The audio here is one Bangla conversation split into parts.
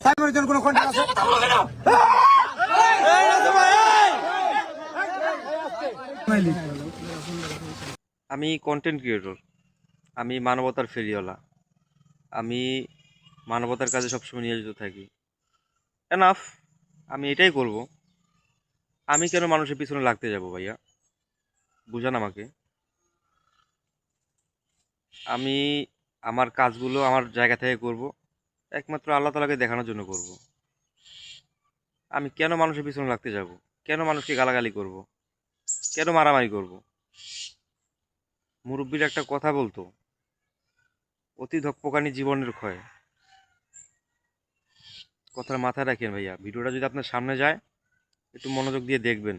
সাইবার জন্য কোনো কন্ট্যাক্ট আছে? আমি কন্টেন্ট ক্রিয়েটর, আমি মানবতার ফেরিওয়ালা, আমি মানবতার কাজে সবসময় নিয়োজিত থাকি। এনাফ, আমি এটাই করব। আমি কেন মানুষের পিছনে লাগতে যাব ভাইয়া? বুঝান আমাকে। আমি আমার কাজগুলো আমার জায়গা থেকে করব, একমাত্র আল্লাহ তাআলাকে দেখানোর জন্য করব। আমি কেন মানুষের পিছনে লাগতে যাব? কেন মানুষকে গালাগালি করব? কেন মারামারি করব? মুরব্বীর একটা কথা বলতো, অতি ধকপকানি জীবনের ক্ষয়। কথাটা মাথায় রাখেন ভাইয়া। ভিডিওটা যদি আপনার সামনে যায়, একটু মনোযোগ দিয়ে দেখবেন,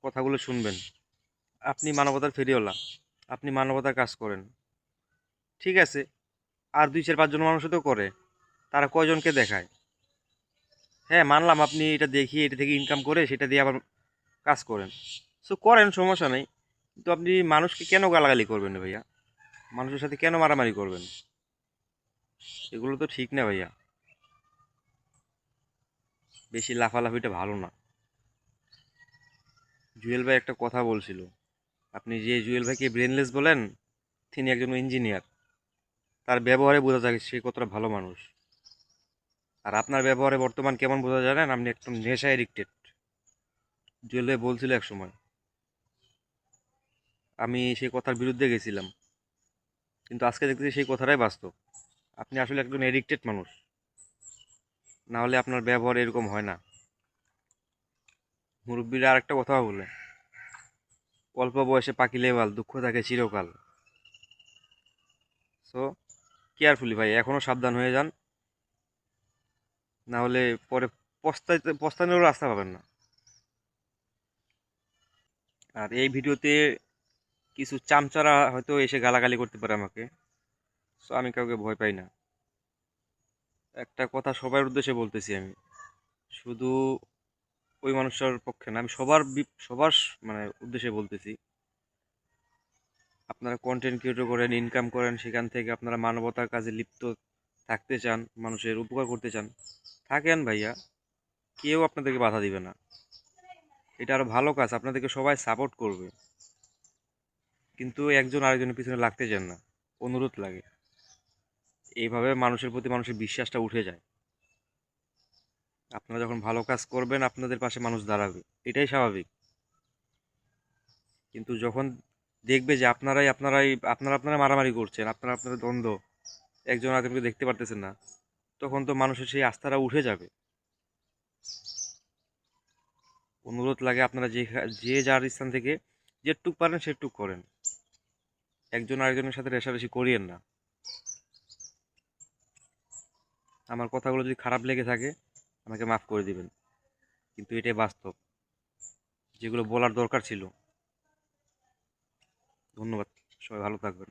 কথাগুলো শুনবেন। আপনি মানবতার ফেরিওয়ালা, আপনি মানবতার কাজ করেন, ঠিক আছে। আর 2-4-5 জন মানুষও তো করে, তারা কয়জনকে দেখায়? হ্যাঁ, মানলাম আপনি এটা দেখিয়ে এটা থেকে ইনকাম করে সেটা দিয়ে আবার কাজ করেন, সো করেন, সমস্যা নেই। কিন্তু আপনি মানুষকে কেন গালাগালি করবেন না ভাইয়া? মানুষের সাথে কেন মারামারি করবেন? এগুলো তো ঠিক না ভাইয়া। বেশি লাফালাফিটা ভালো না। জুয়েল ভাই একটা কথা বলছিল, আপনি যে জুয়েল ভাইকে ব্রেনলেস বলেন, তিনি একজন ইঞ্জিনিয়ার। তার ব্যবহারে বোঝা যায় সে কতটা ভালো মানুষ। আর আপনার ব্যবহারে বর্তমান কেমন বোঝা জানেন? আপনি একদম নেশা এডিক্টেড। জুয়েল ভাই বলছিল এক সময়, আমি সেই কথার বিরুদ্ধে গেছিলাম, কিন্তু আজকে দেখতেছি সেই কথাটাই বাস্তব। আপনি আসলে একজন এডিক্টেড মানুষ, না হলে আপনার ব্যবহার এরকম হয় না। মুরব্বীরা আরেকটা কথা বলে, অল্প বয়সে পাকিলে বাল, দুঃখ থাকে চিরকাল। সো কেয়ারফুলি ভাই, এখনো সাবধান হয়ে যান, না হলে পরে পস্তানোর রাস্তা পাবেন না। আর এই ভিডিওতে কিছু চামচারা হয়তো এসে গালাগালি করতে পারে আমাকে, সো আমি কাউকে ভয় পাই না। একটা কথা সবার উদ্দেশ্যে বলতেছি আমি, শুধু ওই মানুষটার পক্ষে না, আমি সবার মানে উদ্দেশ্যে বলতেছি। আপনারা কন্টেন্ট ক্রিয়েটর করেন, ইনকাম করেন, সেখান থেকে আপনারা মানবতার কাজে লিপ্ত থাকতে চান, মানুষের উপকার করতে চান, থাকেন ভাইয়া। কেউ আপনাদেরকে বাধা দিবে না। এটা আরো ভালো কাজ, আপনাদেরকে সবাই সাপোর্ট করবে। কিন্তু একজন আরেকজনের পিছনে লাগতে চান না, অনুরোধ লাগে। এইভাবে মানুষের প্রতি মানুষের বিশ্বাসটা উঠে যায়। আপনারা যখন ভালো কাজ করবেন, আপনাদের পাশে মানুষ দাঁড়াবে, এটাই স্বাভাবিক। কিন্তু যখন দেখবে যে আপনারা মারামারি করছেন, আপনারা দ্বন্দ্ব, একজন আরেকজনকে দেখতে পারতেছেন না, তখন তো মানুষের সেই আস্থাটা উঠে যাবে। অনুরোধ লাগে, আপনারা যে যার স্থান থেকে যেটুক পারেন সেটুক করেন। একজন আরেকজনের সাথে রেষারেষি করিয়েন না। আমার কথাগুলো যদি খারাপ লেগে থাকে, আমাকে মাফ করে দিবেন, কিন্তু এটাই বাস্তব, যেগুলো বলার দরকার ছিল। ধন্যবাদ, সবাই ভালো থাকবেন।